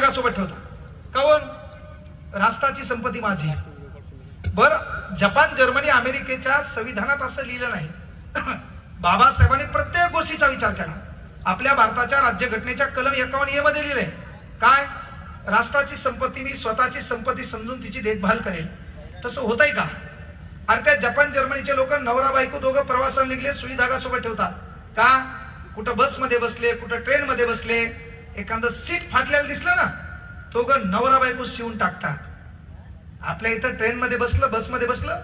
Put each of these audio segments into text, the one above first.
धागासोबत ठेवतात. काऊन? राष्ट्राची संपत्ती माझी. बर, जपान, जर्मनी, अमेरिकेच्या संविधानात असं लिहिलं नाही. बाबासाहेबांनी प्रत्येक गोष्टीचा विचार केला. आपल्या भारताच्या राज्यघटनेच्या कलम 51A मध्ये लिहिलंय काय? राष्ट्राची संपत्ती मी स्वतःची संपत्ती समजून तिची देखभाल करेल. तसं होतंय का? अरे त्या जपान जर्मनीचे लोक नवरा बायको दोघं प्रवासाला निघले, सुई धागा सोबत ठेवतात. का? कुठं बसमध्ये बसले, कुठं ट्रेन मध्ये बसले, एखादं सीट फाटलेलं दिसलं ना, तो ग नवरा बायको शिवून टाकतात. आपल्या इथं ट्रेन मध्ये बसलं, बसमध्ये बसलं,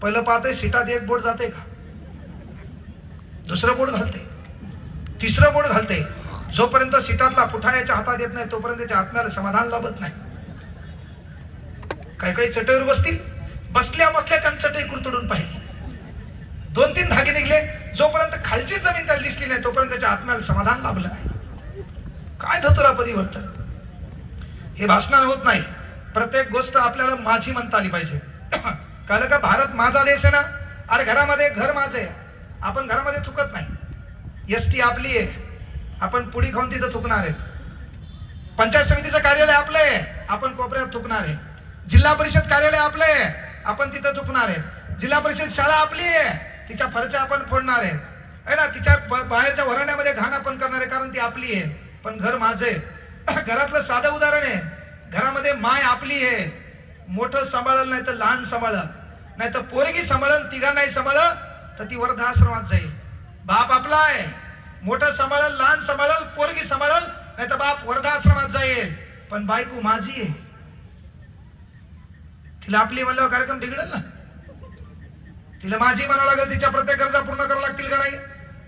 पहिलं पाहतंय सीटात एक बोट जाते का, दुसरं बोट घालते, तिसरं बोट घालते. जोपर्यंत सीटातला पुठा याच्या हातात येत नाही तोपर्यंत त्याच्या आत्म्याला समाधान लाभत नाही. काही काही चटईवर बसतील, बसल्या बसल्या त्यांनी चटई कुरतडून पाहिली. 2-3 धागे निघले, जोपर्यंत खालची जमीन त्याला दिसली नाही तोपर्यंत त्याच्या आत्म्याला समाधान लाभलं नाही. काय धतुरा परिवर्तन! हे भाषणाने होत नाही. प्रत्येक गोष्ट आपल्याला माझी म्हणता आली पाहिजे. कळलं का? भारत माझा देश आहे ना. अरे घरामध्ये घर माझं आहे, आपण घरामध्ये थुकत नाही. एसटी आपली आहे, आपण पुडी खाऊन तिथं थुकणार आहेत. पंचायत समितीचं कार्यालय आपलं आहे, आपण कोपऱ्यात थुकणार आहे. जिल्हा परिषद कार्यालय आपलं आहे, आपण तिथं थुकणार आहेत. जिल्हा परिषद शाळा आपली आहे, तिच्या फरच्या आपण फोडणार आहेत, है ना. तिच्या बाहेरच्या वरांड्यामध्ये घाण आपण करणार आहे, कारण ती आपली आहे. पण घर माझं आहे. घरातलं साधं उदाहरण आहे. घरामध्ये माय आपली आहे, मोठं सांभाळलं नाही तर लहान सांभाळलं, नाही तर पोरगी सांभाळलं, तिघांनाही सांभाळलं तर ती वृद्धाश्रमात जाईल. बाप आपला आहे, मोठं सांभाळल, लहान सांभाळल, पोरगी सांभाळल, नाही तर बाप वृद्धाश्रमात जाईल. पण बायको माझी आहे, तिला आपली म्हणल्यावर कार्यक्रम बिघडेल ना. तिला माझी म्हणावं लागेल, तिच्या प्रत्येक गरजा पूर्ण करावं लागतील का नाही?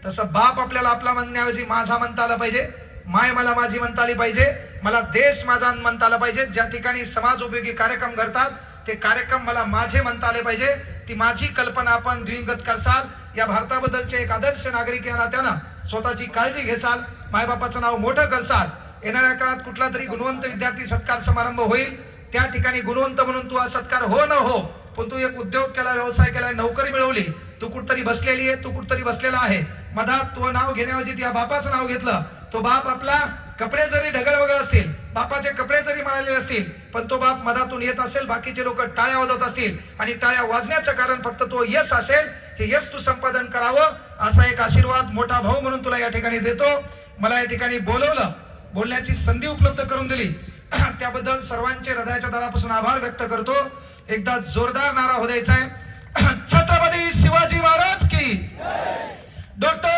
तसं बाप आपल्याला आपला म्हणण्याऐवजी माझा म्हणता आला पाहिजे, माय मला माझी म्हणता आली पाहिजे, मला देश माझा म्हणता आला पाहिजे. ज्या ठिकाणी समाज उपयोगी कार्यक्रम घडतात ते कार्यक्रम मला माझे म्हणता आले पाहिजे. ती माझी कल्पना आपण द्विंगत करसाल. या भारताबद्दलचे एक आदर्श नागरिक या नात्यानं स्वतःची काळजी घेसाल, मायबापाचं नाव मोठं करसाल. येणाऱ्या काळात कुठला तरी गुणवंत विद्यार्थी सत्कार समारंभ होईल, त्या ठिकाणी गुणवंत म्हणून तू सत्कार हो न हो, पण तू एक उद्योग केला, व्यवसाय केला, नोकरी मिळवली, तू कुठतरी बसलेली आहे, तू कुठतरी बसलेला आहे. मधात तू नाव घेण्याऐवजी त्या बापाचं नाव घेतलं. तो बाप आपला कपडे जरी ढगळ वगळ असतील, बापाचे कपडे जरी मळलेले असतील, पण तो बाप मधातून येत असेल, बाकीचे लोक टाळ्या वाजवत असतील आणि टाळ्या वाजण्याचं कारण फक्त तो यश असेल. हे यश तू संपादन करावं असा एक आशीर्वाद मोठा भाऊ म्हणून तुला या ठिकाणी देतो. मला या ठिकाणी बोलवलं, बोलण्याची संधी उपलब्ध करून दिली, त्याबद्दल सर्वांचे हृदयाच्या तळापासून आभार व्यक्त करतो. एकदा जोरदार नारा हो द्यायचा आहे. छत्रपती शिवाजी महाराज की, डॉक्टर